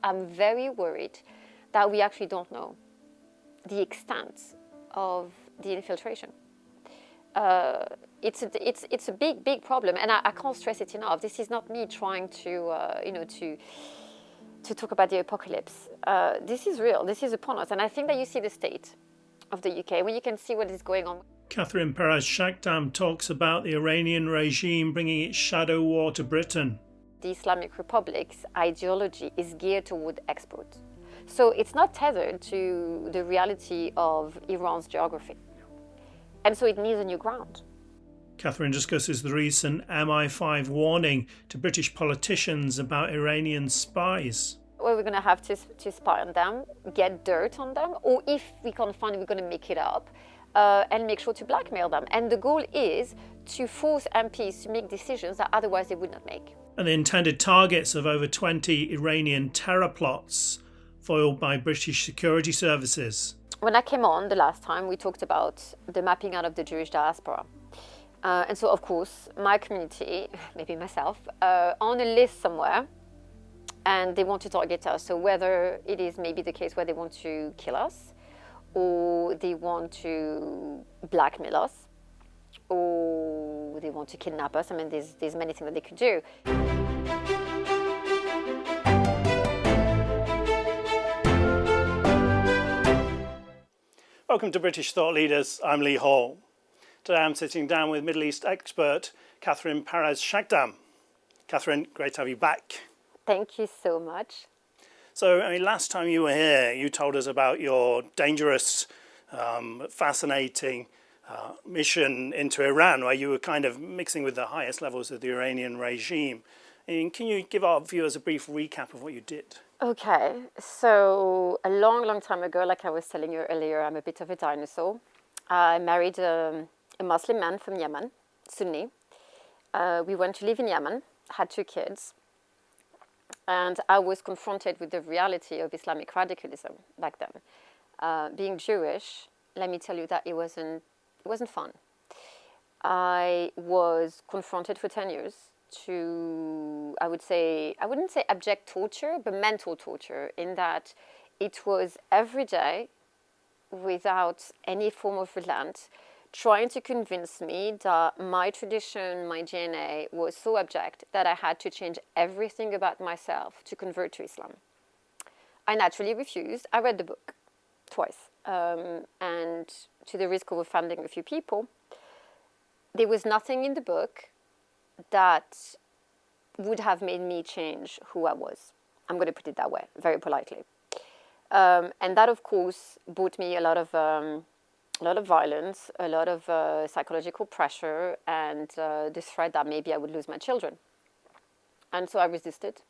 I'm very worried that we actually don't know the extent of the infiltration. It's a big problem, and I can't stress it enough. This is not me trying to talk about the apocalypse. This is real. This is upon us, and I think that you see the state of the UK when you can see what is going on. Catherine Perez-Shakdam talks about the Iranian regime bringing its shadow war to Britain. The Islamic Republic's ideology is geared toward export. So it's not tethered to the reality of Iran's geography. And so it needs a new ground. Catherine discusses the recent MI5 warning to British politicians about Iranian spies. Well, we're going to have to spy on them, get dirt on them, or if we can't find it, we're going to make it up and make sure to blackmail them. And the goal is to force MPs to make decisions that otherwise they would not make. And the intended targets of over 20 Iranian terror plots foiled by British security services. When I came on the last time, we talked about the mapping out of the Jewish diaspora. And so, of course, my community, maybe myself, on a list somewhere, and they want to target us. So whether it is maybe the case where they want to kill us, or they want to blackmail us, or they want to kidnap us. I mean, there's many things that they could do. Welcome to British Thought Leaders. I'm Lee Hall. Today I'm sitting down with Middle East expert Catherine Perez-Shakdam. Catherine, great to have you back. Thank you so much. So, last time you were here, you told us about your dangerous, fascinating mission into Iran, where you were kind of mixing with the highest levels of the Iranian regime. And can you give our viewers a brief recap of what you did? Okay, so a long time ago, like I was telling you earlier, I'm a bit of a dinosaur. I married a Muslim man from Yemen, Sunni. We went to live in Yemen, had 2 kids. And I was confronted with the reality of Islamic radicalism back then. Being Jewish, let me tell you that it wasn't fun. I was confronted for 10 years to, I wouldn't say abject torture, but mental torture, in that it was every day, without any form of relent, trying to convince me that my tradition, my DNA was so abject that I had to change everything about myself to convert to Islam. I naturally refused. I read the book twice. And to the risk of offending a few people, there was nothing in the book that would have made me change who I was. I'm going to put it that way, very politely. And that, of course, brought me a lot of violence, a lot of psychological pressure, and the threat that maybe I would lose my children. And so I resisted.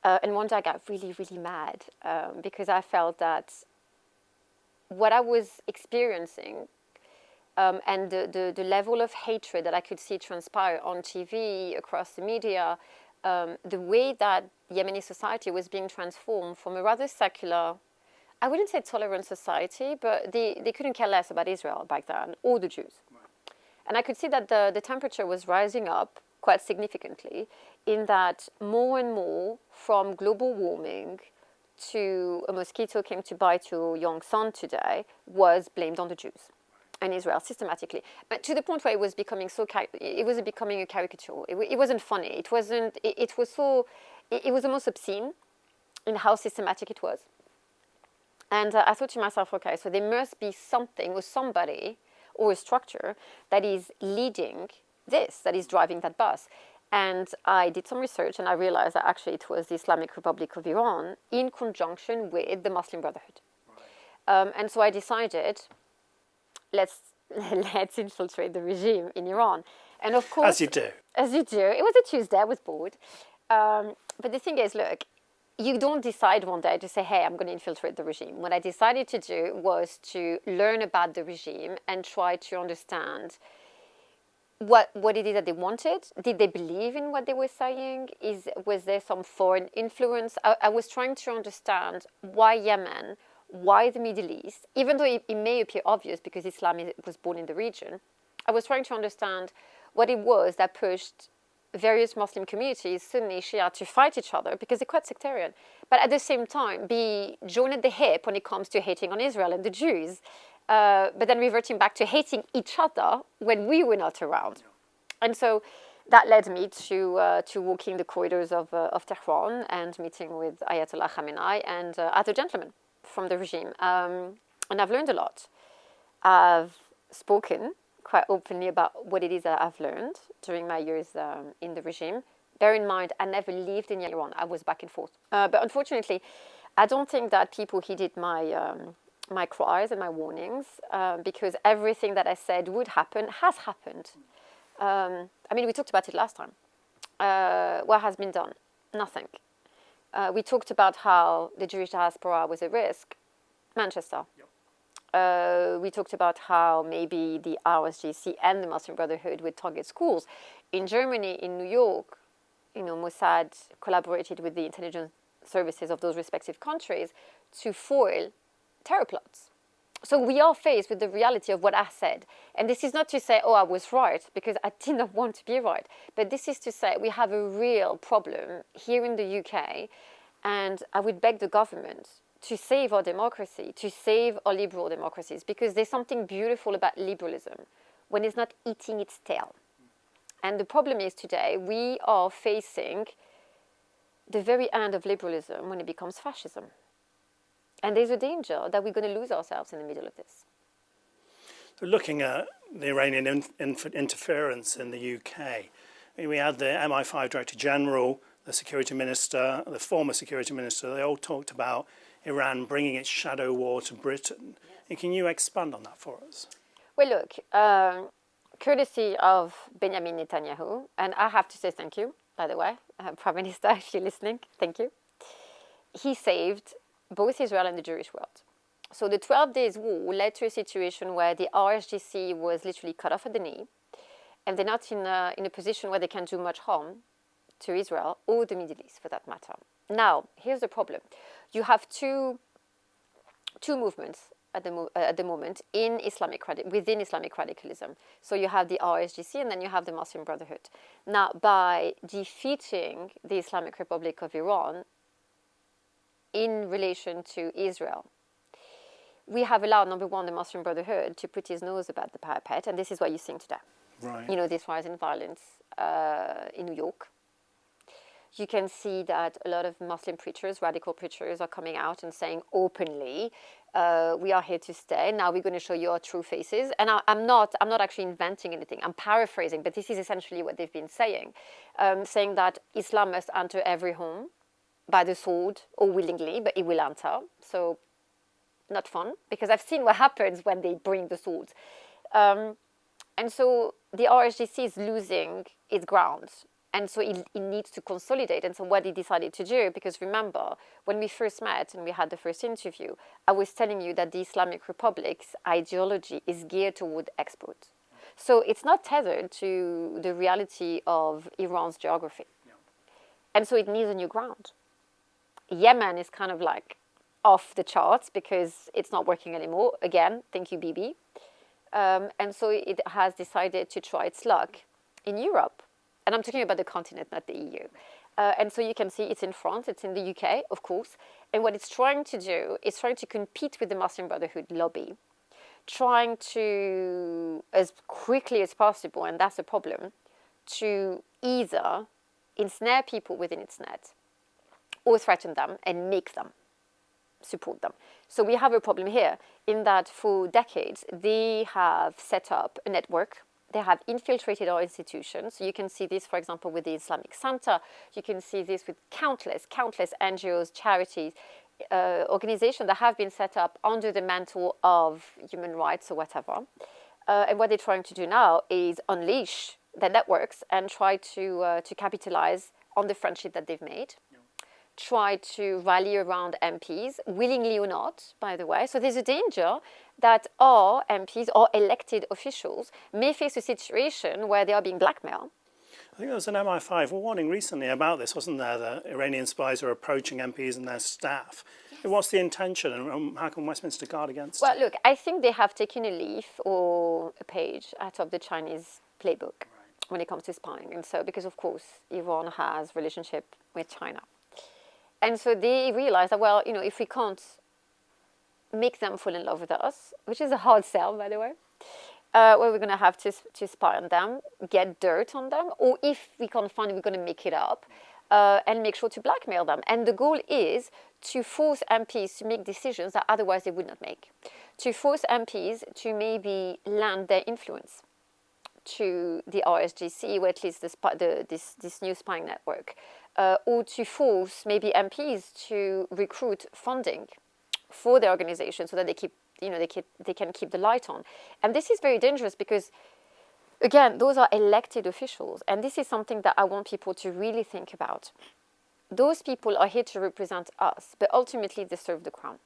And one day I got really mad because I felt that what I was experiencing and the level of hatred that I could see transpire on TV, across the media, the way that Yemeni society was being transformed from a rather secular, I wouldn't say tolerant society, but they couldn't care less about Israel back then, or the Jews. Right. And I could see that the temperature was rising up quite significantly, in that more and more, from global warming to a mosquito came to bite your young son today, was blamed on the Jews and Israel systematically. But to the point where it was becoming a caricature. It wasn't funny. It was almost obscene in how systematic it was. And I thought to myself, okay, so there must be something or somebody or a structure that is leading this, that is driving that bus. And I did some research and I realized that actually it was the Islamic Republic of Iran in conjunction with the Muslim Brotherhood. Right. And so I decided, let's infiltrate the regime in Iran. And of course... As you do. It was a Tuesday, I was bored. But the thing is, look, you don't decide one day to say, hey, I'm going to infiltrate the regime. What I decided to do was to learn about the regime and try to understand what it is that they wanted. Did they believe in what they were saying? Was there some foreign influence? I was trying to understand why Yemen, why the Middle East, even though it may appear obvious because Islam was born in the region. I was trying to understand what it was that pushed various Muslim communities, Sunni, Shia, to fight each other because they're quite sectarian, but at the same time be joined at the hip when it comes to hating on Israel and the Jews, but then reverting back to hating each other when we were not around. And so that led me to walking the corridors of Tehran and meeting with Ayatollah Khamenei and other gentlemen from the regime. And I've learned a lot. I've spoken quite openly about what it is that I've learned during my years in the regime. Bear in mind, I never lived in Iran. I was back and forth. But unfortunately, I don't think that people heeded my cries and my warnings because everything that I said would happen has happened. I mean, we talked about it last time. What has been done? Nothing. We talked about how the Jewish diaspora was at risk. Manchester. Yep. We talked about how maybe the RSGC and the Muslim Brotherhood would target schools. In Germany, in New York, Mossad collaborated with the intelligence services of those respective countries to foil terror plots. So we are faced with the reality of what I said. And this is not to say, oh, I was right, because I did not want to be right. But this is to say we have a real problem here in the UK. And I would beg the government to save our democracy, to save our liberal democracies, because there's something beautiful about liberalism when it's not eating its tail. And the problem is today we are facing the very end of liberalism when it becomes fascism. And there's a danger that we're going to lose ourselves in the middle of this. So looking at the Iranian interference in the UK, we had the MI5 Director General, the Security Minister, the former Security Minister, they all talked about Iran bringing its shadow war to Britain. And can you expand on that for us? Well, look, courtesy of Benjamin Netanyahu, and I have to say thank you, by the way, Prime Minister, if you're listening, thank you. He saved both Israel and the Jewish world. So the 12 Days War led to a situation where the RSGC was literally cut off at the knee, and they're not in a position where they can do much harm to Israel or the Middle East, for that matter. Now, here's the problem. You have two movements at the moment within Islamic radicalism. So you have the RSGC and then you have the Muslim Brotherhood. Now, by defeating the Islamic Republic of Iran in relation to Israel, we have allowed, number one, the Muslim Brotherhood to put his nose above the parapet, and this is what you're seeing today. Right. This rise in violence in New York. You can see that a lot of Muslim preachers, radical preachers, are coming out and saying openly, we are here to stay. Now we're going to show you our true faces. And I'm not actually inventing anything. I'm paraphrasing, but this is essentially what they've been saying, saying that Islam must enter every home by the sword or willingly, but it will enter. So not fun, because I've seen what happens when they bring the swords. And so the RSGC is losing its ground. And so it needs to consolidate. And so what he decided to do, because remember, when we first met and we had the first interview, I was telling you that the Islamic Republic's ideology is geared toward export. So it's not tethered to the reality of Iran's geography. Yeah. And so it needs a new ground. Yemen is kind of like off the charts because it's not working anymore. Again, thank you, Bibi. And so it has decided to try its luck in Europe. And I'm talking about the continent, not the EU. And so you can see it's in France, it's in the UK, of course. And what it's trying to do is trying to compete with the Muslim Brotherhood lobby, trying to, as quickly as possible, and that's a problem, to either ensnare people within its net or threaten them and make them support them. So we have a problem here in that for decades, they have set up a network. They have infiltrated our institutions. So you can see this, for example, with the Islamic Center. You can see this with countless NGOs, charities, organizations that have been set up under the mantle of human rights or whatever. And what they're trying to do now is unleash the networks and try to capitalize on the friendship that they've made. Try to rally around MPs, willingly or not, by the way. So there's a danger that our MPs or elected officials may face a situation where they are being blackmailed. I think there was an MI5 warning recently about this, wasn't there? That Iranian spies are approaching MPs and their staff. Yes. What's the intention and how can Westminster guard against it? Well, look, I think they have taken a leaf or a page out of the Chinese playbook. when it comes to spying. And so, because of course, Iran has relationship with China. And so they realized that, well, if we can't make them fall in love with us, which is a hard sell, by the way, we're going to have to spy on them, get dirt on them, or if we can't find it, we're going to make it up and make sure to blackmail them. And the goal is to force MPs to make decisions that otherwise they would not make, to force MPs to maybe lend their influence to the RSGC, or at least this new spying network, or to force maybe MPs to recruit funding for the organization so that they can keep the light on. And this is very dangerous because, again, those are elected officials, and this is something that I want people to really think about. Those people are here to represent us, but ultimately they serve the crown.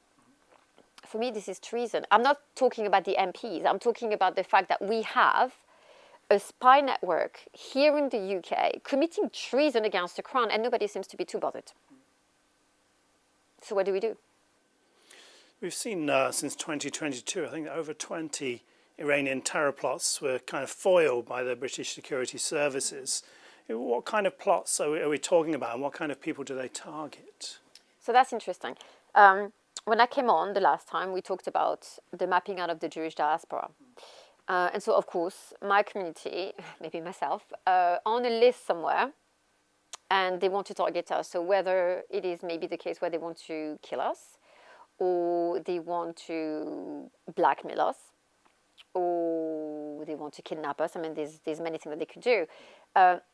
For me, this is treason. I'm not talking about the MPs. I'm talking about the fact that we have a spy network here in the UK committing treason against the crown, and nobody seems to be too bothered. So what do we do? We've seen since 2022, I think over 20 Iranian terror plots were kind of foiled by the British security services. What kind of plots are we talking about, and what kind of people do they target? So that's interesting. When I came on the last time, we talked about the mapping out of the Jewish diaspora. And so, of course, my community, maybe myself, on a list somewhere, and they want to target us. So whether it is maybe the case where they want to kill us, or they want to blackmail us, or they want to kidnap us. I mean, there's many things that they could do.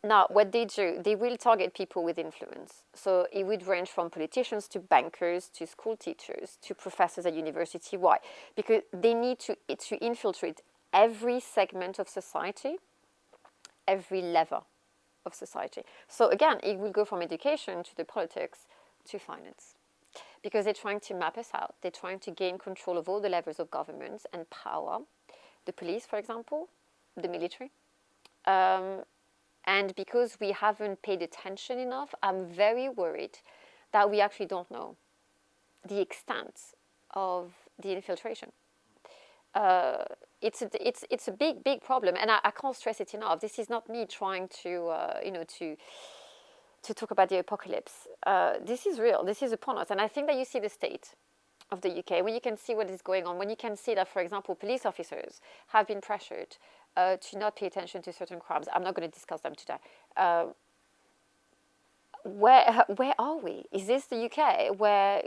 Now, what they do, they will target people with influence. So it would range from politicians to bankers to school teachers to professors at university. Why? Because they need to infiltrate every segment of society, every level of society. So again, it will go from education to the politics to finance. Because they're trying to map us out. They're trying to gain control of all the levels of government and power. The police, for example, the military. And because we haven't paid attention enough, I'm very worried that we actually don't know the extent of the infiltration. It's a big problem, and I can't stress it enough. This is not me trying to talk about the apocalypse. This is real. This is upon us. And I think that you see the state of the UK, when you can see what is going on, when you can see that, for example, police officers have been pressured to not pay attention to certain crimes. I'm not going to discuss them today. Where are we? Is this the UK where,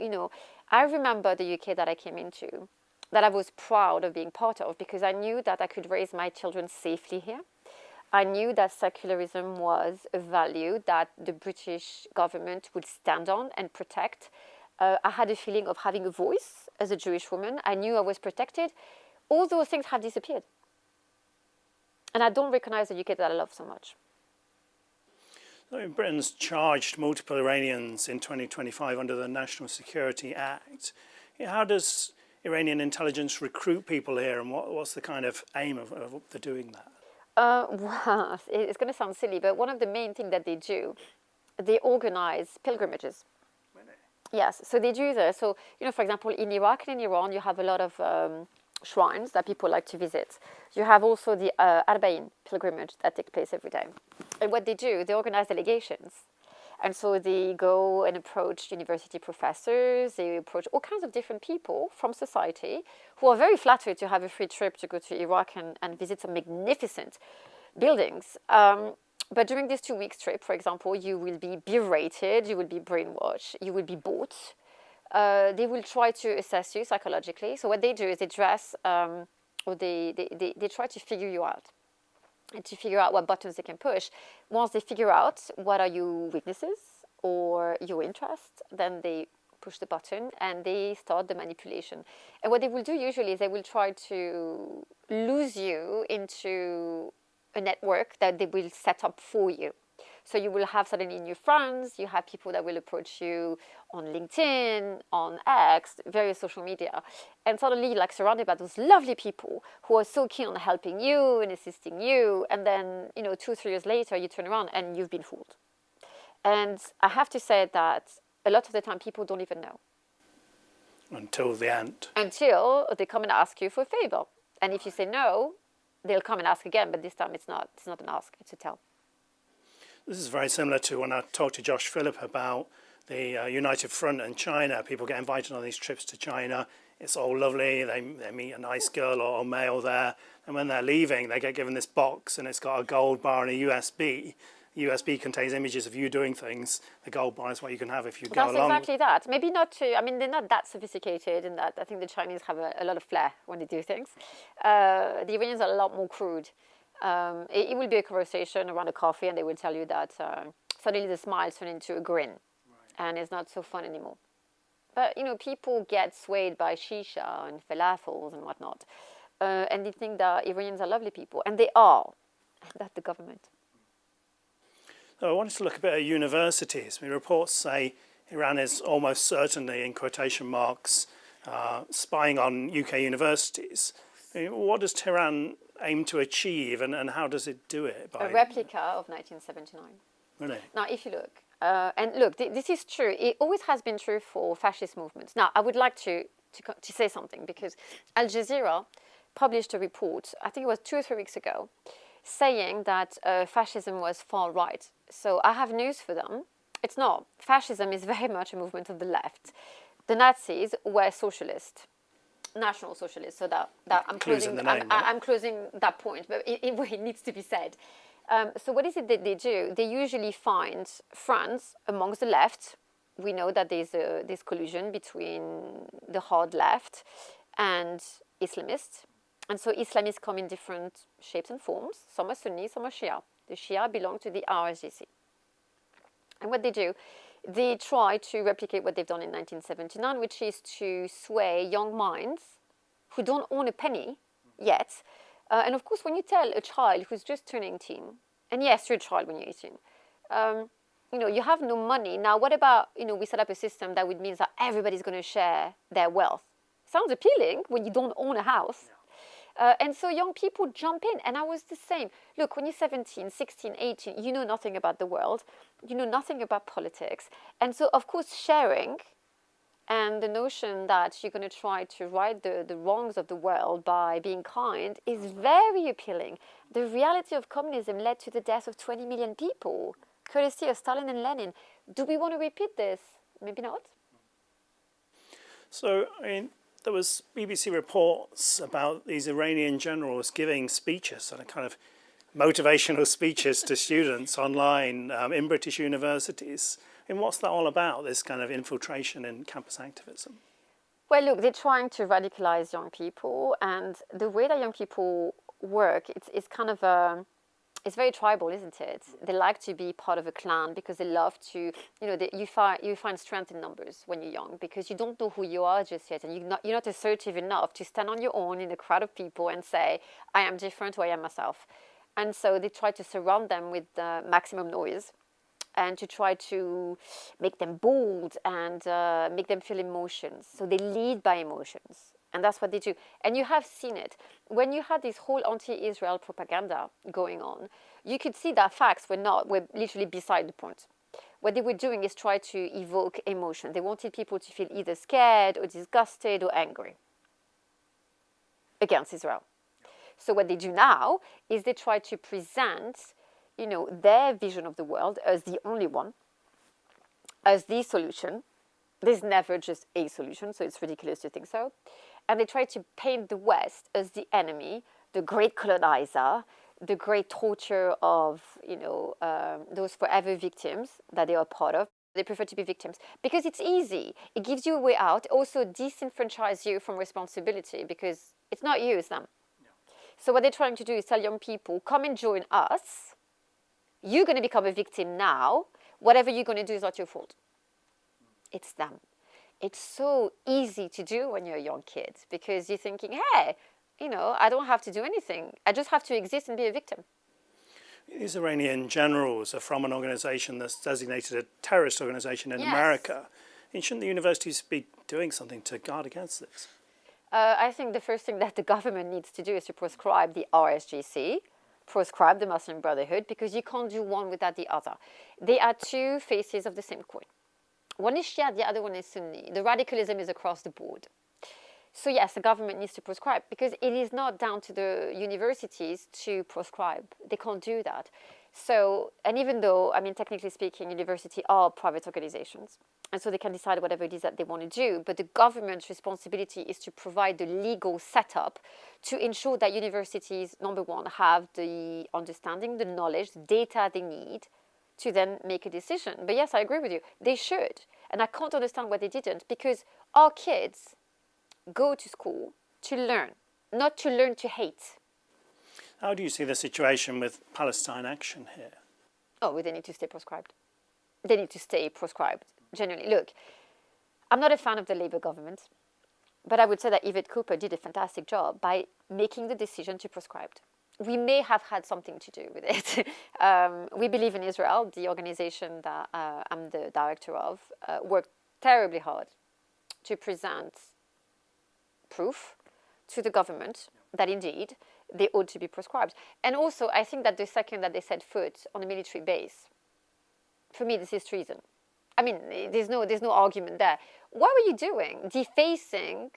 I remember the UK that I came into, that I was proud of being part of, because I knew that I could raise my children safely here. I knew that secularism was a value that the British government would stand on and protect. I had a feeling of having a voice as a Jewish woman. I knew I was protected. All those things have disappeared. And I don't recognize the UK that I love so much. So Britain's charged multiple Iranians in 2025 under the National Security Act. How does Iranian intelligence recruit people here, and what's the kind of aim of the doing that? Well, it's going to sound silly, but one of the main things that they do, they organize pilgrimages. Really? Yes, so they do this. So, for example, in Iraq and in Iran, you have a lot of shrines that people like to visit. You have also the Arba'in pilgrimage that takes place every day. And what they do, they organize delegations. And so they go and approach university professors, they approach all kinds of different people from society who are very flattered to have a free trip to go to Iraq and visit some magnificent buildings. But during this 2 weeks trip, for example, you will be berated, you will be brainwashed, you will be bought. They will try to assess you psychologically. So what they do is they dress, or they try to figure you out. And to figure out what buttons they can push. Once they figure out what are your weaknesses or your interests, then they push the button and they start the manipulation. And what they will do usually is they will try to lose you into a network that they will set up for you. So you will have suddenly new friends, you have people that will approach you on LinkedIn, on X, various social media, and suddenly you're surrounded by those lovely people who are so keen on helping you and assisting you, and then 2-3 years later you turn around and you've been fooled. And I have to say that a lot of the time people don't even know. Until the end. Until they come and ask you for a favor. And if you say no, they'll come and ask again, but this time it's not an ask, it's a tell. This is very similar to when I talked to Josh Phillip about the United Front and China. People get invited on these trips to China. It's all lovely. They meet a nice girl or male there. And when they're leaving, they get given this box and it's got a gold bar and a USB. USB contains images of you doing things. The gold bar is what you can have if you go along. That's exactly that. Maybe not too, I mean, they're not that sophisticated in that. I think the Chinese have a lot of flair when they do things. The Iranians are a lot more crude. It will be a conversation around a coffee and they will tell you that suddenly the smile turns into a grin. Right. And it's not so fun anymore. But, people get swayed by shisha and falafels and whatnot. And they think that Iranians are lovely people. And they are. That's the government. So I wanted to look a bit at universities. Reports say Iran is almost certainly, in quotation marks, spying on UK universities. What does Tehran aim to achieve and how does it do it? A replica of 1979. Really? Now, if you look, this is true. It always has been true for fascist movements. Now, I would like to say something because Al Jazeera published a report, I think it was 2 or 3 weeks ago, saying that fascism was far right. So I have news for them. It's not. Fascism is very much a movement of the left. The Nazis were socialist, national socialists. So that I'm closing that point, but it needs to be said. So what is it that they do? They usually find friends amongst the left. We know that there's this collusion between the hard left and Islamists. And so Islamists come in different shapes and forms. Some are Sunni, some are Shia. The Shia belong to the RSGC. And what they do, they try to replicate what they've done in 1979, which is to sway young minds who don't own a penny yet. And of course, when you tell a child who's just turned 18, and yes, you're a child when you're 18, you have no money. Now, what about, we set up a system that would mean that everybody's going to share their wealth? Sounds appealing when you don't own a house. And so young people jump in, and I was the same. Look, when you're 17, 16, 18, you know nothing about the world. You know nothing about politics. And so, of course, sharing and the notion that you're going to try to right the wrongs of the world by being kind is very appealing. The reality of communism led to the death of 20 million people, courtesy of Stalin and Lenin. Do we want to repeat this? Maybe not. So, there was BBC reports about these Iranian generals giving speeches, sort of kind of motivational speeches to students online in British universities. And what's that all about, this kind of infiltration in campus activism? Well, look, they're trying to radicalize young people, and the way that young people work, it's kind of it's very tribal, isn't it? They like to be part of a clan because they love to, you find strength in numbers when you're young because you don't know who you are just yet, and you're not assertive enough to stand on your own in a crowd of people and say, I am different or I am myself. And so they try to surround them with maximum noise and to try to make them bold and make them feel emotions. So they lead by emotions. And that's what they do. And you have seen it. When you had this whole anti-Israel propaganda going on, you could see that facts were literally beside the point. What they were doing is try to evoke emotion. They wanted people to feel either scared or disgusted or angry against Israel. So what they do now is they try to present, their vision of the world as the only one, as the solution. There's never just a solution, so it's ridiculous to think so. And they try to paint the West as the enemy, the great colonizer, the great torture of, those forever victims that they are part of. They prefer to be victims because it's easy. It gives you a way out. It also disenfranchises you from responsibility because it's not you, it's them. No. So what they're trying to do is tell young people, come and join us. You're going to become a victim now. Whatever you're going to do is not your fault. It's them. It's so easy to do when you're a young kid because you're thinking, hey, I don't have to do anything. I just have to exist and be a victim. These Iranian generals are from an organization that's designated a terrorist organization in America. And shouldn't the universities be doing something to guard against this? I think the first thing that the government needs to do is to proscribe the RSGC, proscribe the Muslim Brotherhood, because you can't do one without the other. They are two faces of the same coin. One is Shia, the other one is Sunni. The radicalism is across the board. So yes, the government needs to prescribe, because it is not down to the universities to prescribe. They can't do that. So, and even though, I mean, technically speaking, universities are private organizations, and so they can decide whatever it is that they want to do, but the government's responsibility is to provide the legal setup to ensure that universities, number one, have the understanding, the knowledge, the data they need to then make a decision. But yes, I agree with you. They should. And I can't understand why they didn't, because our kids go to school to learn, not to learn to hate. How do you see the situation with Palestine Action here? Oh, well, they need to stay proscribed. They need to stay proscribed, genuinely. Look, I'm not a fan of the Labour government, but I would say that Yvette Cooper did a fantastic job by making the decision to proscribe. We may have had something to do with it. We Believe in Israel, the organization that I'm the director of, worked terribly hard to present proof to the government that indeed they ought to be proscribed. And also, I think that the second that they set foot on a military base, for me, this is treason. I mean, there's no argument there. What were you doing? Defacing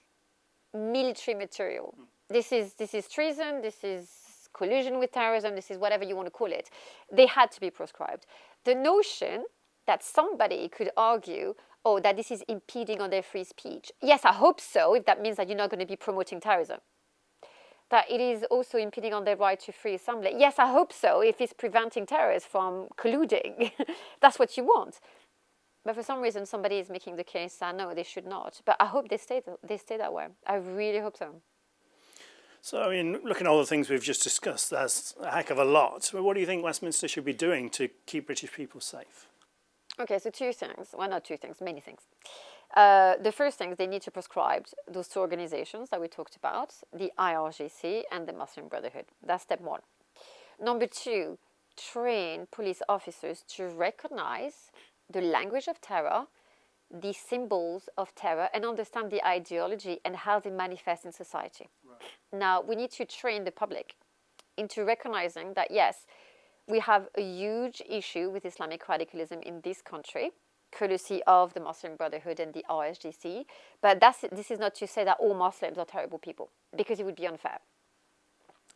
military material. This is treason. This is collusion with terrorism. This is whatever you want to call it. They had to be proscribed. The notion that somebody could argue, oh, that this is impeding on their free speech. Yes, I hope so, if that means that you're not going to be promoting terrorism. That it is also impeding on their right to free assembly. Yes, I hope so, if it's preventing terrorists from colluding. That's what you want. But for some reason, somebody is making the case that no, they should not. But I hope they stay that way. I really hope so. So, I mean, looking at all the things we've just discussed, that's a heck of a lot. What do you think Westminster should be doing to keep British people safe? Okay, so two things. Well, not two things, many things. The first thing is they need to prescribe those two organizations that we talked about, the IRGC and the Muslim Brotherhood. That's step one. Number two, train police officers to recognize the language of terror, the symbols of terror, and understand the ideology and how they manifest in society. Right. Now, we need to train the public into recognizing that, yes, we have a huge issue with Islamic radicalism in this country, courtesy of the Muslim Brotherhood and the RSGC. But this is not to say that all Muslims are terrible people, because it would be unfair.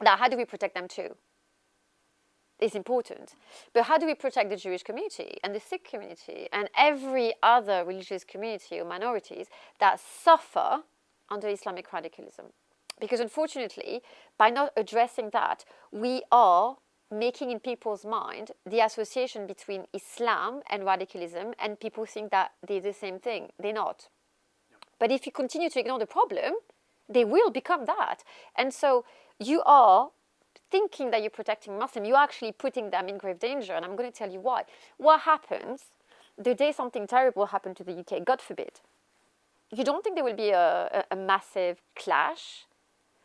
Now, how do we protect them too? It's important. But how do we protect the Jewish community and the Sikh community and every other religious community or minorities that suffer under Islamic radicalism? Because unfortunately, by not addressing that, we are making in people's mind the association between Islam and radicalism, and people think that they're the same thing. They're not. Yep. But if you continue to ignore the problem, they will become that. And so you are thinking that you're protecting Muslims, you're actually putting them in grave danger, and I'm going to tell you why. What happens the day something terrible happened to the UK, God forbid? You don't think there will be a massive clash?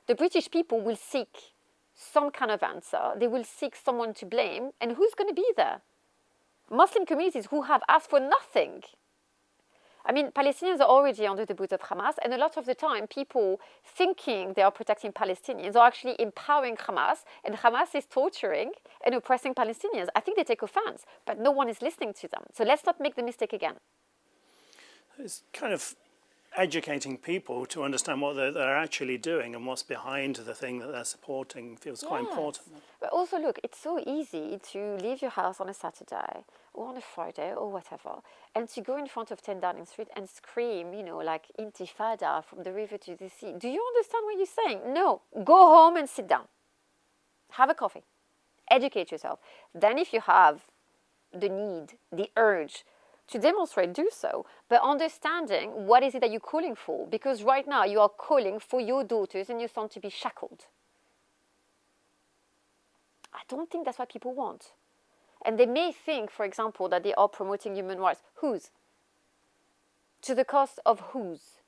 The British people will seek some kind of answer. They will seek someone to blame. And who's going to be there? Muslim communities who have asked for nothing. I mean, Palestinians are already under the boot of Hamas, and a lot of the time, people thinking they are protecting Palestinians are actually empowering Hamas, and Hamas is torturing and oppressing Palestinians. I think they take offense, but no one is listening to them. So let's not make the mistake again. It's kind of educating people to understand what they're actually doing and what's behind the thing that they're supporting feels quite important. But also, look, it's so easy to leave your house on a Saturday or on a Friday or whatever, and to go in front of 10 Downing Street and scream, you know, like Intifada from the river to the sea. Do you understand what you're saying? No. Go home and sit down. Have a coffee. Educate yourself. Then if you have the need, the urge to demonstrate, do so, but understanding what is it that you're calling for, because right now you are calling for your daughters and your son to be shackled. I don't think that's what people want. And they may think, for example, that they are promoting human rights. Whose? To the cost of whose?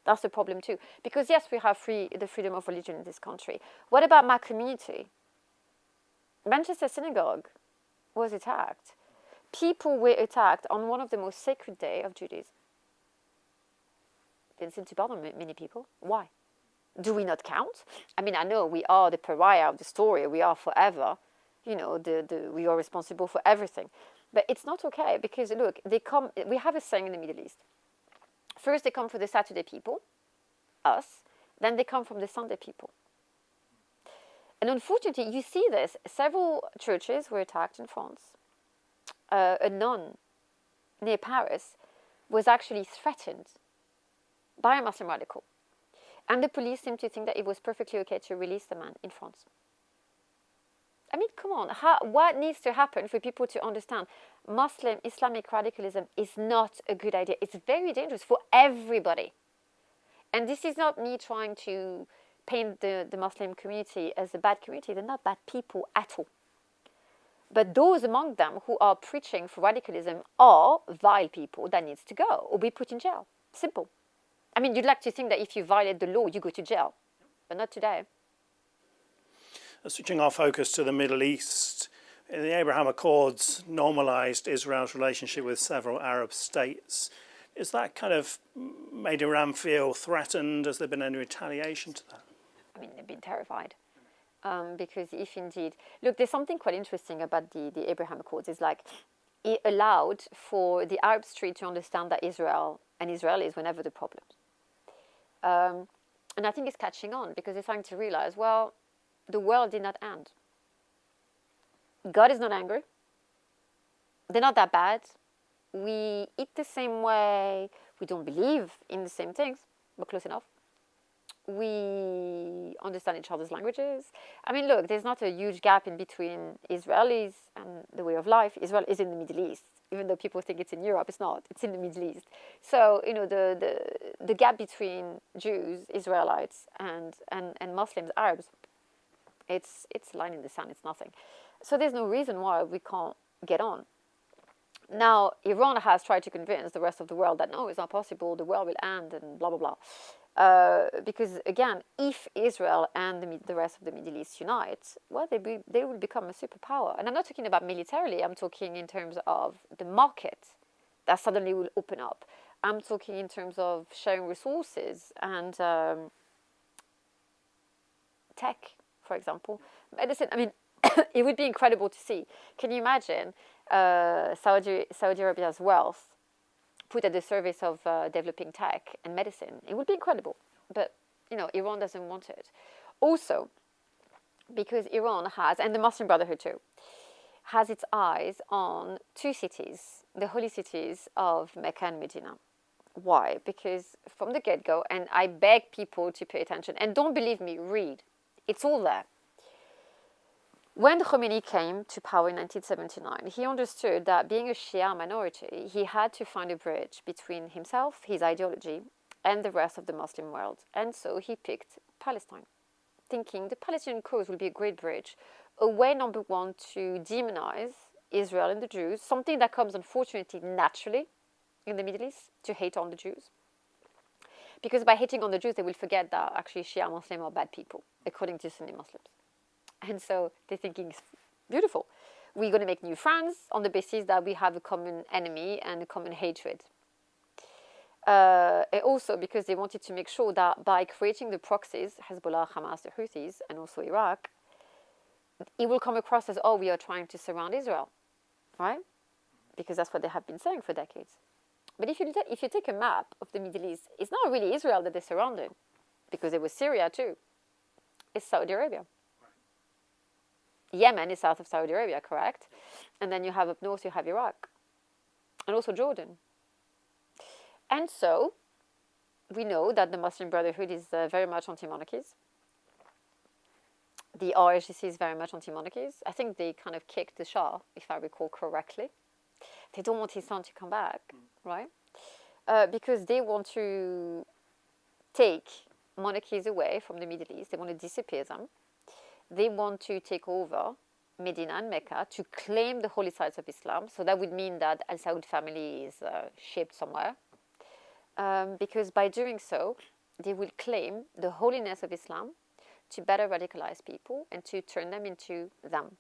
That's the problem too. Because yes, we have the freedom of religion in this country. What about my community? Manchester Synagogue was attacked. People were attacked on one of the most sacred days of Judaism. Didn't seem to bother many people. Why? Do we not count? I mean, I know we are the pariah of the story. We are forever, you know, we are responsible for everything. But it's not okay, because look, we have a saying in the Middle East. First, they come for the Saturday people, us than they come from the Sunday people. And unfortunately, you see this. Several churches were attacked in France. A nun near Paris was actually threatened by a Muslim radical. And the police seemed to think that it was perfectly okay to release the man in France. I mean, come on. What needs to happen for people to understand Muslim Islamic radicalism is not a good idea? It's very dangerous for everybody. And this is not me trying to paint the Muslim community as a bad community. They're not bad people at all. But those among them who are preaching for radicalism are vile people that needs to go or be put in jail. Simple. I mean, you'd like to think that if you violate the law, you go to jail. But not today. Switching our focus to the Middle East, the Abraham Accords normalized Israel's relationship with several Arab states. Is that kind of made Iran feel threatened? Has there been any retaliation to that? I mean, they've been terrified. Because if indeed, look, there's something quite interesting about the Abraham Accords. It's like it allowed for the Arab street to understand that Israel and Israelis were never the problem. And I think it's catching on because they're starting to realize, well, the world did not end. God is not angry. They're not that bad. We eat the same way. We don't believe in the same things, but close enough. We understand each other's languages. I mean, look, there's not a huge gap in between Israelis and the way of life. Israel is in the Middle East. Even though people think it's in Europe, it's not. It's in the Middle East. So, you know, the gap between Jews, Israelites, and Muslims, Arabs, it's a line in the sand. It's nothing. So there's no reason why we can't get on. Now, Iran has tried to convince the rest of the world that no, it's not possible. The world will end and blah, blah, blah. Because, again, if Israel and the rest of the Middle East unite, well, they will become a superpower. And I'm not talking about militarily. I'm talking in terms of the market that suddenly will open up. I'm talking in terms of sharing resources and tech, for example. Medicine, I mean, it would be incredible to see. Can you imagine Saudi Arabia's wealth put at the service of developing tech and medicine? It would be incredible. But, you know, Iran doesn't want it. Also, because Iran has, and the Muslim Brotherhood too, has its eyes on two cities, the holy cities of Mecca and Medina. Why? Because from the get-go, and I beg people to pay attention, and don't believe me, read. It's all there. When Khomeini came to power in 1979, he understood that being a Shia minority, he had to find a bridge between himself, his ideology, and the rest of the Muslim world. And so he picked Palestine, thinking the Palestinian cause will be a great bridge, a way, number one, to demonize Israel and the Jews, something that comes, unfortunately, naturally in the Middle East, to hate on the Jews. Because by hating on the Jews, they will forget that actually Shia Muslims are bad people, according to Sunni Muslims. And so they're thinking, beautiful. We're going to make new friends on the basis that we have a common enemy and a common hatred. And also because they wanted to make sure that by creating the proxies, Hezbollah, Hamas, the Houthis, and also Iraq, it will come across as, oh, we are trying to surround Israel, right? Because that's what they have been saying for decades. But if you take a map of the Middle East, it's not really Israel that they're surrounded, because there was Syria too. It's Saudi Arabia. Yemen is south of Saudi Arabia, correct? And then you have up north, you have Iraq. And also Jordan. And so, we know that the Muslim Brotherhood is very much anti-monarchies. The RSGC is very much anti-monarchies. I think they kind of kicked the Shah, if I recall correctly. They don't want his son to come back, right? Because they want to take monarchies away from the Middle East. They want to disappear them. They want to take over Medina and Mecca to claim the holy sites of Islam. So that would mean that Al Saud family is shipped somewhere. Because by doing so, they will claim the holiness of Islam to better radicalize people and to turn them into them,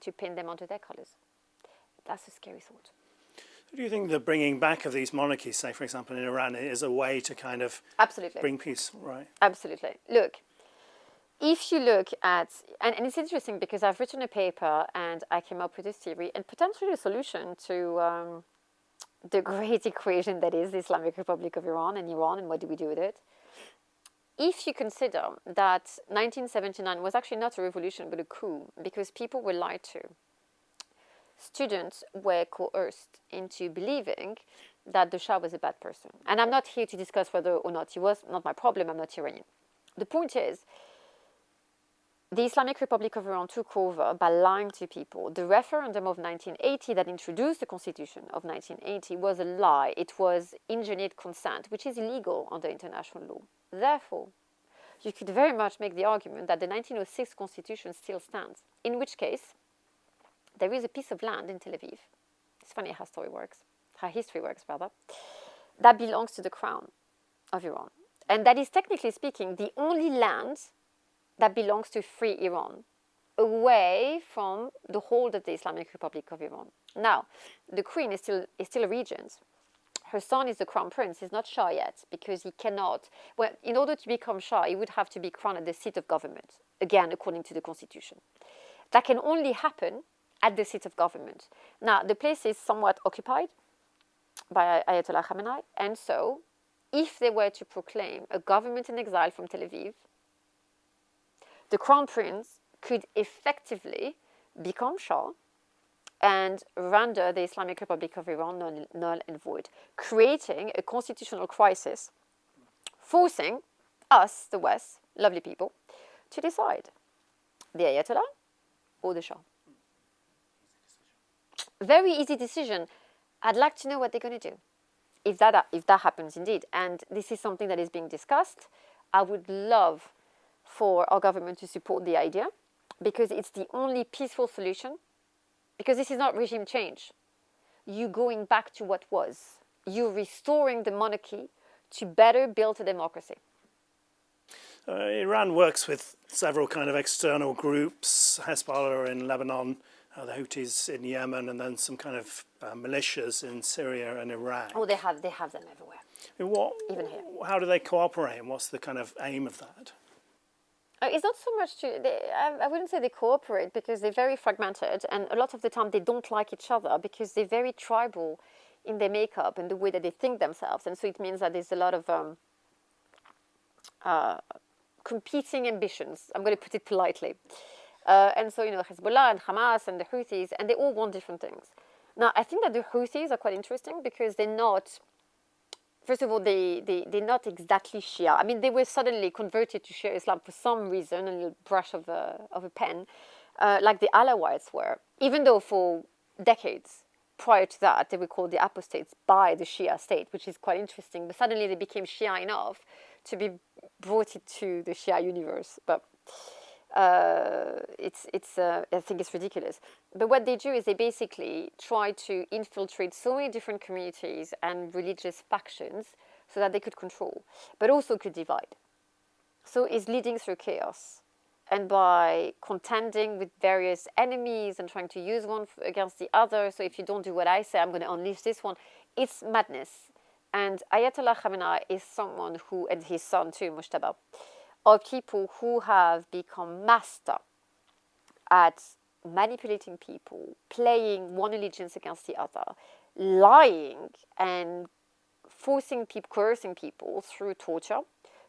to pin them onto their colors. That's a scary thought. Do you think the bringing back of these monarchies, say for example in Iran, is a way to kind of Absolutely. Bring peace, right? Absolutely. Look, if you look at, and it's interesting because I've written a paper and I came up with this theory and potentially a solution to the great equation that is the Islamic Republic of Iran and what do we do with it. if you consider that 1979 was actually not a revolution but a coup, because people were lied to, students were coerced into believing that the Shah was a bad person. And I'm not here to discuss whether or not he was, not my problem, I'm not Iranian. The point is, the Islamic Republic of Iran took over by lying to people. The referendum of 1980 that introduced the constitution of 1980 was a lie. It was engineered consent, which is illegal under international law. Therefore, you could very much make the argument that the 1906 constitution still stands, in which case there is a piece of land in Tel Aviv. It's funny how history works, that belongs to the crown of Iran. And that is, technically speaking, the only land that belongs to free Iran, away from the hold of the Islamic Republic of Iran. Now, the queen is still a regent. Her son is the crown prince. He's not Shah yet, because he cannot. Well, in order to become Shah, he would have to be crowned at the seat of government, again, according to the constitution. That can only happen at the seat of government. Now, the place is somewhat occupied by Ayatollah Khamenei, and so if they were to proclaim a government in exile from Tel Aviv, the crown prince could effectively become Shah and render the Islamic Republic of Iran null and void, creating a constitutional crisis, forcing us, the West, lovely people, to decide the Ayatollah or the Shah. Very easy decision. I'd like to know what they're going to do if that happens indeed. And this is something that is being discussed. I would love for our government to support the idea, because it's the only peaceful solution, because this is not regime change. You're going back to what was. You're restoring the monarchy to better build a democracy. Iran works with several kind of external groups, Hezbollah in Lebanon, the Houthis in Yemen, and then some kind of militias in Syria and Iraq. Oh, they have them everywhere. Even here. How do they cooperate, and what's the kind of aim of that? It's not so much I wouldn't say they cooperate, because they're very fragmented, and a lot of the time they don't like each other because they're very tribal in their makeup and the way that they think themselves. And so it means that there's a lot of competing ambitions. I'm going to put it politely. And so, Hezbollah and Hamas and the Houthis, and they all want different things. Now, I think that the Houthis are quite interesting, because they're not, first of all, they're not exactly Shia. I mean, they were suddenly converted to Shia Islam for some reason, a little brush of a pen, like the Alawites were, even though for decades prior to that, they were called the apostates by the Shia state, which is quite interesting. But suddenly they became Shia enough to be brought into the Shia universe. But I think it's ridiculous. But what they do is they basically try to infiltrate so many different communities and religious factions so that they could control, but also could divide. So it's leading through chaos. And by contending with various enemies and trying to use one against the other, so if you don't do what I say, I'm going to unleash this one, it's madness. And Ayatollah Khamenei is someone who, and his son too, Mujtaba, are people who have become master at manipulating people, playing one allegiance against the other, lying and forcing people, coercing people through torture,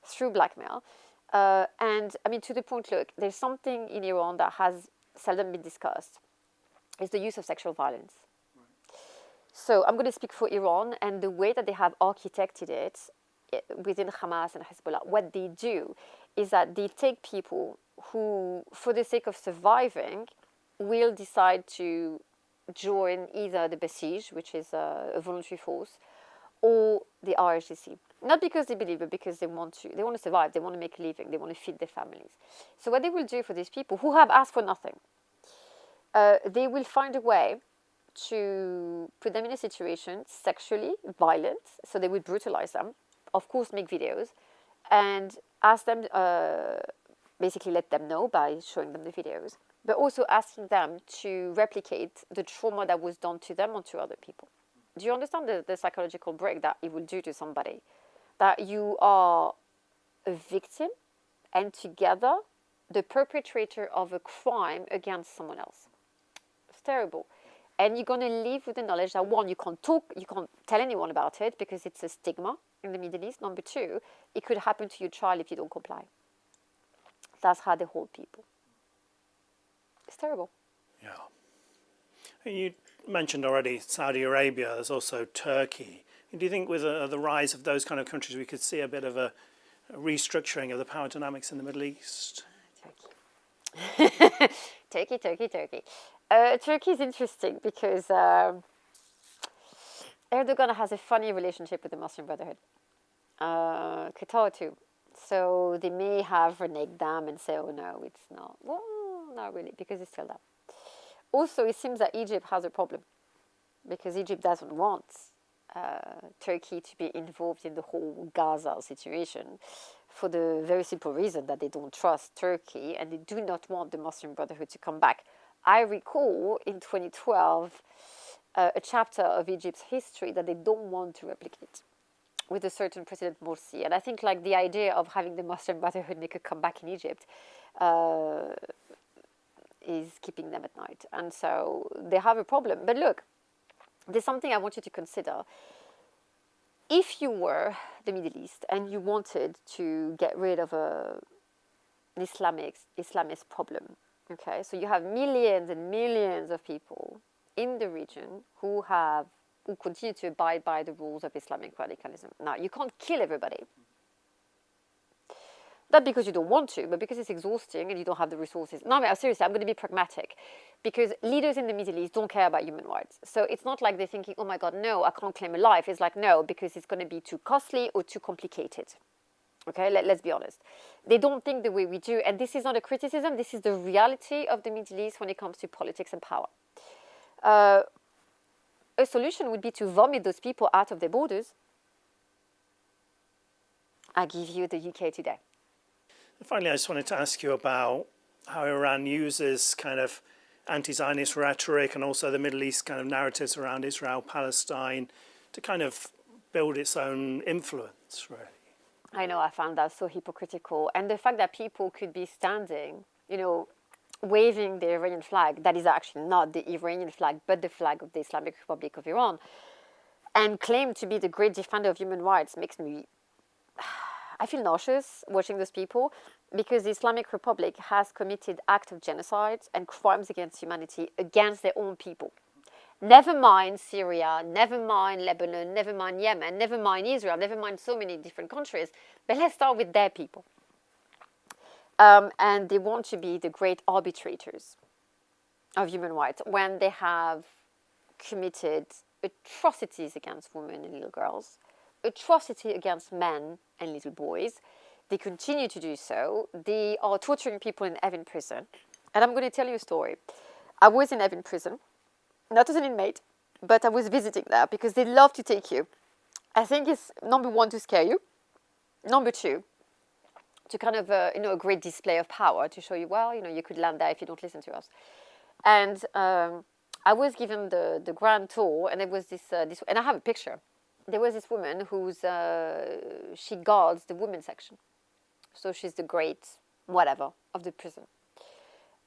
through blackmail. And I mean, to the point, look, there's something in Iran that has seldom been discussed. It's the use of sexual violence. Right. So I'm going to speak for Iran and the way that they have architected it within Hamas and Hezbollah. What they do is that they take people who, for the sake of surviving, will decide to join either the Basij, which is a voluntary force, or the RSGC. Not because they believe, but because they want to survive, they want to make a living, they want to feed their families. So what they will do for these people who have asked for nothing, they will find a way to put them in a situation sexually violent, so they would brutalize them, of course make videos, and ask them, basically let them know by showing them the videos, but also asking them to replicate the trauma that was done to them onto other people. Do you understand the psychological break that it will do to somebody? That you are a victim and together the perpetrator of a crime against someone else. It's terrible. And you're going to live with the knowledge that, one, you can't talk, you can't tell anyone about it because it's a stigma. in the Middle East. Number two, it could happen to your child if you don't comply. That's how they hold people. It's terrible. Yeah. You mentioned already Saudi Arabia. There's also Turkey. Do you think with the rise of those kind of countries, we could see a bit of a restructuring of the power dynamics in the Middle East? Turkey. Turkey is interesting because Erdogan has a funny relationship with the Muslim Brotherhood. Qatar too. So they may have reneged them and say, oh no, it's not. Well, not really, because it's still that. Also, it seems that Egypt has a problem because Egypt doesn't want Turkey to be involved in the whole Gaza situation for the very simple reason that they don't trust Turkey and they do not want the Muslim Brotherhood to come back. I recall in 2012 a chapter of Egypt's history that they don't want to replicate with a certain President Morsi. And I think like the idea of having the Muslim Brotherhood make a comeback in Egypt is keeping them at night. And so they have a problem. But look, there's something I want you to consider. If you were the Middle East and you wanted to get rid of an Islamist problem, okay, so you have millions and millions of people in the region who continue to abide by the rules of Islamic radicalism. Now, you can't kill everybody. Not because you don't want to, but because it's exhausting and you don't have the resources. No, seriously, I'm going to be pragmatic. Because leaders in the Middle East don't care about human rights. So it's not like they're thinking, oh my God, no, I can't claim a life. It's like, no, because it's going to be too costly or too complicated. Okay, let's be honest. They don't think the way we do. And this is not a criticism. This is the reality of the Middle East when it comes to politics and power. A solution would be to vomit those people out of their borders. I give you the UK today. Finally, I just wanted to ask you about how Iran uses kind of anti-Zionist rhetoric and also the Middle East kind of narratives around Israel, Palestine, to kind of build its own influence, really. I know, I found that so hypocritical. And the fact that people could be standing, waving the Iranian flag, that is actually not the Iranian flag, but the flag of the Islamic Republic of Iran, and claim to be the great defender of human rights makes me... I feel nauseous watching those people because the Islamic Republic has committed acts of genocide and crimes against humanity against their own people. Never mind Syria, never mind Lebanon, never mind Yemen, never mind Israel, never mind so many different countries. But let's start with their people. And they want to be the great arbitrators of human rights when they have committed atrocities against women and little girls, atrocity against men and little boys. They continue to do so. They are torturing people in Evin prison. And I'm going to tell you a story. I was in Evin prison, not as an inmate, but I was visiting there because they love to take you. I think it's number one, to scare you. Number two, to kind of, a great display of power to show you, well, you could land there if you don't listen to us. And I was given the grand tour, and there was this, and I have a picture. There was this woman she guards the women's section. So she's the great whatever of the prison.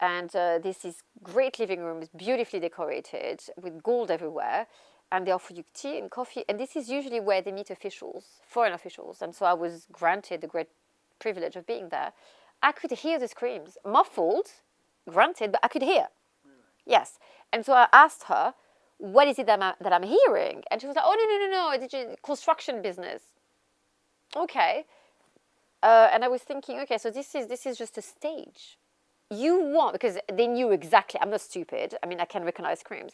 And this is great living room, is beautifully decorated with gold everywhere. And they offer you tea and coffee. And this is usually where they meet officials, foreign officials. And so I was granted the great privilege of being there. I could hear the screams, muffled, granted, but I could hear. Really? Yes. And so I asked her, what is it that I'm hearing? And she was like, oh, no, it's construction business. Okay. And I was thinking, okay, so this is just a stage. Because they knew exactly, I'm not stupid. I mean, I can recognize screams.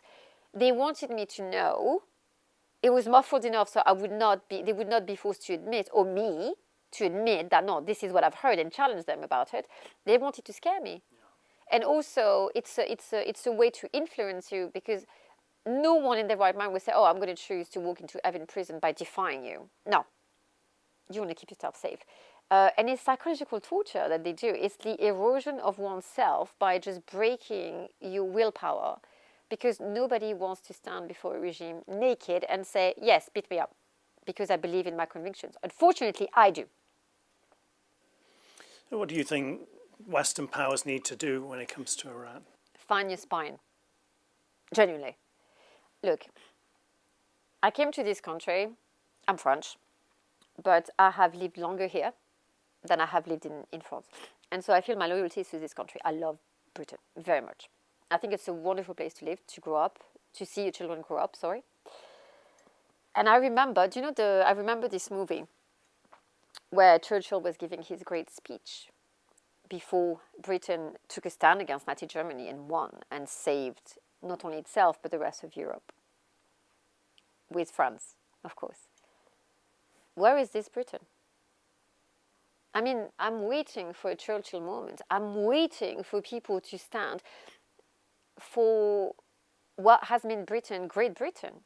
They wanted me to know it was muffled enough so they would not be forced to admit, or me to admit that, no, this is what I've heard, and challenge them about it. They wanted to scare me. Yeah. And also, it's a way to influence you because no one in their right mind would say, oh, I'm going to choose to walk into Evin prison by defying you. No. You want to keep yourself safe. And it's psychological torture that they do. It's the erosion of oneself by just breaking your willpower because nobody wants to stand before a regime naked and say, yes, beat me up because I believe in my convictions. Unfortunately, I do. What do you think Western powers need to do when it comes to Iran? Find your spine. Genuinely. Look, I came to this country. I'm French. but I have lived longer here than I have lived in France. And so I feel my loyalty to this country. I love Britain very much. I think it's a wonderful place to live, to grow up, to see your children grow up, sorry. And I remember, I remember this movie where Churchill was giving his great speech before Britain took a stand against Nazi Germany and won and saved not only itself but the rest of Europe. With France, of course. Where is this Britain? I mean, I'm waiting for a Churchill moment. I'm waiting for people to stand for what has been Britain, Great Britain.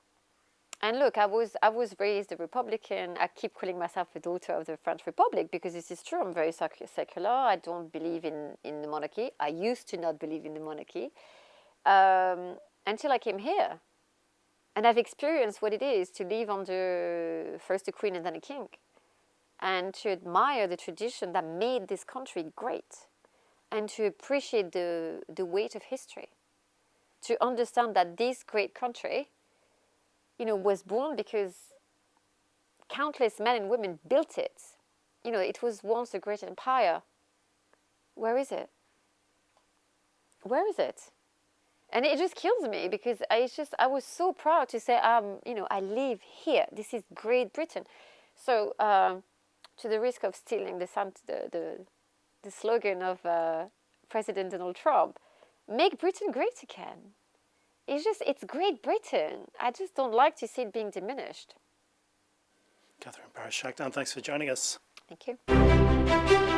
And look, I was raised a Republican. I keep calling myself a daughter of the French Republic because this is true. I'm very secular. I don't believe in the monarchy. I used to not believe in the monarchy until I came here. And I've experienced what it is to live under first a queen and then a king, and to admire the tradition that made this country great, and to appreciate the weight of history, to understand that this great country, was born because countless men and women built it. It was once a great empire. Where is it? Where is it? And it just kills me because I was so proud to say, I live here. This is Great Britain. So, to the risk of stealing the slogan of President Donald Trump, make Britain great again. It's Great Britain. I just don't like to see it being diminished. Catherine Perez-Shakdam, thanks for joining us. Thank you.